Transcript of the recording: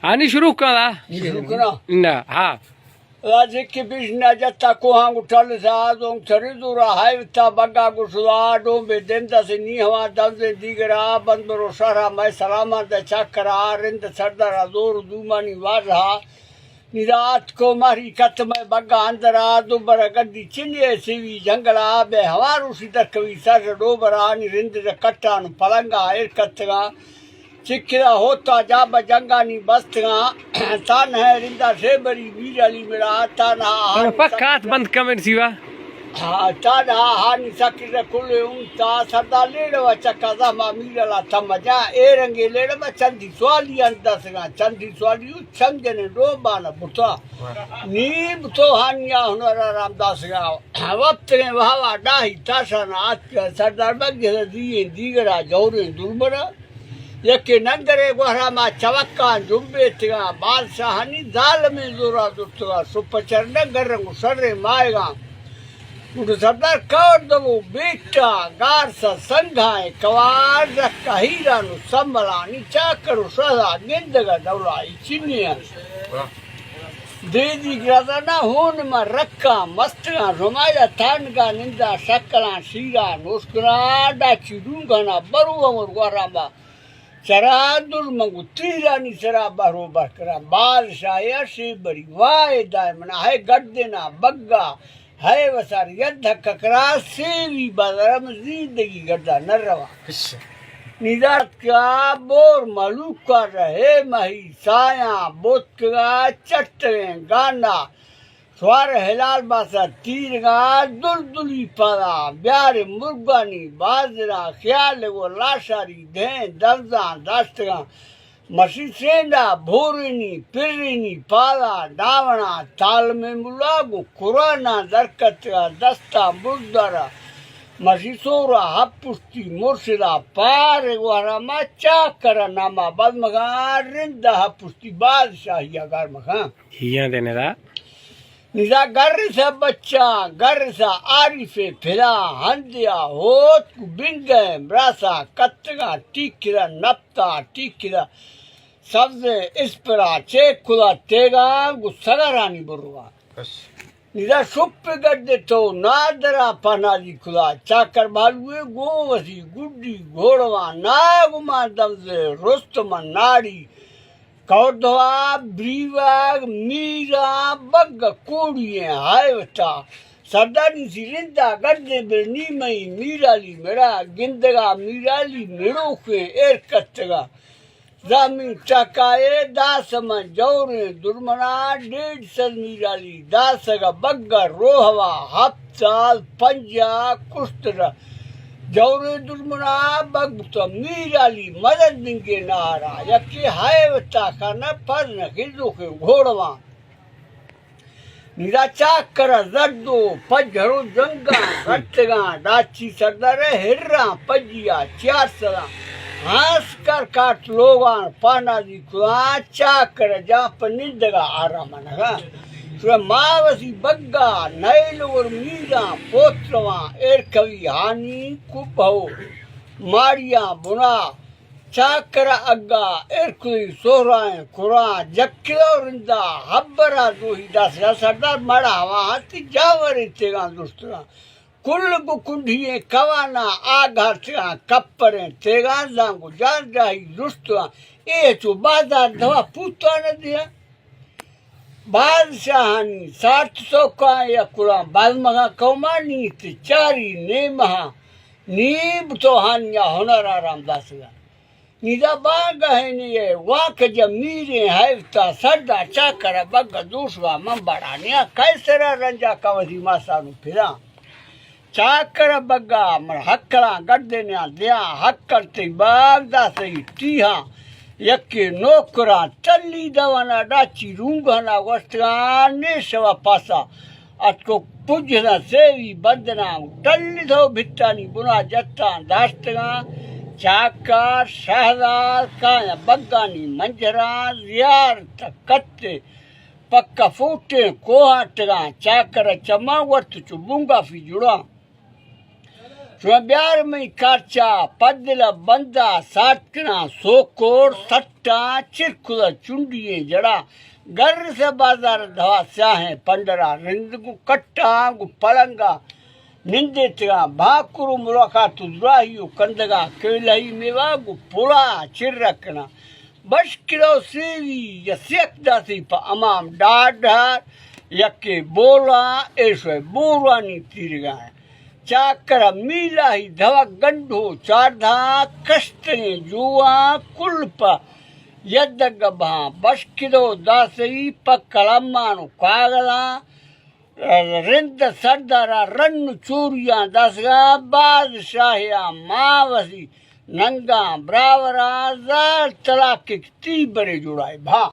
आणि शुरू करा ना हा राजे के बिजना जत्ता कोहा उठल सा दों चरिदुरा हाय ता बग्गा गुसुआ डो बे देंदा से नी हवा दल दे दिगरा बंद रोसारा मैं सलामा द चकरा रिंद सरदारा जोर दूमानी वाजा निरात को मारी कत में बग्गा अंदरा दुबर गड्डी चिन्ने सीवी जंगला बे हवारू सीधा कवि सर डोबरा नि रिंद द कट्टान पलंगा एर कतगा चिक्किरा होता जा बजंगा नी बस्तगा तान है रिंदा से बरी बीराली मेरा ताना पक्कात बंद कमेंट सीवा हाँ ताना हानी सकिर कुले उंता सदा लेड़वा चक्का मा मीरला तमजा ए रंगे लेड़वा चंदी स्वाली अंदसगा चंदी स्वाली समझने रोबाना बुता नी बुतो हानिया हुनरा रामदास गा वक्त ने वावा डाही तासना आज सरदार बगे दिए दीगरा जौरे दुर्बरा यके नंगरे गोहरा मा चवक्का जुम्बे तिगा बादशाहनी जाल में जोरा दुतगा सुपचर नगर सर्रे माएगा उड़ सरदार कौर दबो बेटा गार सा संघाए कवार रखा हीरा नु संभलानी चाकरू सदा गिंदगा दौलाई चिन्निया देदी ग्रादा ना होन मा रक्का मस्तगा रोमाया थानगा निंदा सकला सीरा नोस्करा डाची दूंगा बरू अमर गोहरा चरा दुर्मंगु तीरानी चरा बरोबर करा बादशाह से बड़ी वाय दायमना है गड्डेना बग्गा है वसार यद्ध ककरा सेवी बदरम जिंदगी गड्डा नरवा निदात का बोर मलूक कर रहे मही साया बोत का चट्टे गाना स्वार हिलाल बासा तीरगा दुलदुली परा ब्यारे मुर्गानी बाजरा ख्याल वो लाशारी दे दर्जा दास्तगा मसी सेंडा भोरिनी पिरिनी पाला डावना ताल में मुलागु कुराना दरकत का दस्ता मुर्दरा मसी सोरा हपुस्ती मुर्शिदा पार वारा मचा करा नामा बदमगा रिंदा हपुस्ती बादशाहिया घर मखा हिया देने दा निजा घर सा बच्चा घर सा आरिफे फिरा हंदिया होत कु बिंगे ब्रासा कत्तगा टीकिरा नप्ता टीकिरा सबसे इस्परा चेक खुला तेगा गुस्सगारानी बुरुआ निजा सुप गड्डे तो नादरा पनाजी खुला चाकर बालुए गोवसी गुड्डी घोड़वा नागुमा दमसे रुस्तम नाड़ी कौदवा ब्रीवाग मीरा बग कोड़िए हायवता सरदारी सिरिंदा गड्डे बेनी मई मीराली मेरा गिंदगा मीराली मेड़ो के एर कत्तगा जामी चकाए दास मन जौरे दुर्मना 150 मीराली दासगा बग्गा रोहवा हफ्ताल पंजा कुस्तरा जौरे दुर्मना बगता मीराली मदद बिंगे नारा यके हायवता खाना पर न खिजो के घोड़वा निराचा कर जड्डो पजरो जंगा रटगा डाची सरदार हिर्रा पजिया 4 सदा हास कर काट लोगान पाना जी खुआ चाकर जा पनिंदगा आराम नगा मावसी बग्गा नैल और मीरा पोत्रवा एर कवि हानि कुपहो मारिया बुना चाकरा अग्गा एर कुई सोराए कुरा जक्किलो रिंदा हब्बरा दोही दास सरदार मड़ा हाथी जावरे तेगा दुस्तरा कुल गुकुंढिए कवाना आघा तेगा कप्परे तेगा जांगु जान जाही दुस्तरा ए तो बाजार दवा पूता न दिया बादशाहानी 700 का या कुरा बालमगा कौमानी ते चारी ने महा नीब तो हानिया होनरा रामदासगा निदा बाग है ने वाक जमीरे हैता सरदा चाकर बग दूसवा मंबड़ानिया कैसरा रंजा कवसी मासानु फिरा चाकर बग्गा मर हक्कला गड्डेन्या दिया हक्कल ते बागदा सही तीहा यके नोकरा चली दवाना डाची रूंगना वस्त्राने सवा पासा अटको पुजना सेवी बदना टल्ली थो भित्तानी बुना जत्ता दास्तगा चाकर शहदार काया बग्गानी मंजरा यार तकत्ते पक्का फूटे कोहाटगा चाकर चमा वर्त चुबुंगा फी जुड़ा ब्यार में काचा पदल बंदा साटकना सोकोर सट्टा चिरखुदा चुंडिये जड़ा घर से बाजार धवा स्याहे पंडरा रिंद गु कट्टा गु पलंगा निंदे तगा भाकुरु मुराका तुद्राहियो कंदगा केलही मेवा गु पुरा चिर रखना बश किलो सेवी या सेकदासी पा अमाम डाढ़ यके बोला ऐसे बोरानी तीरगा चाकर मीला ही धवा गंढो चारधा कष्टने जुआ कुल्प यद्दग भा बश किलो दासी पक्कलम्मानु कागला रिंद सरदारा रन चूरिया दसगा बादशाहिया मावसी नंगा ब्रावरा जार तलाक ती बड़े जुड़ाए भा।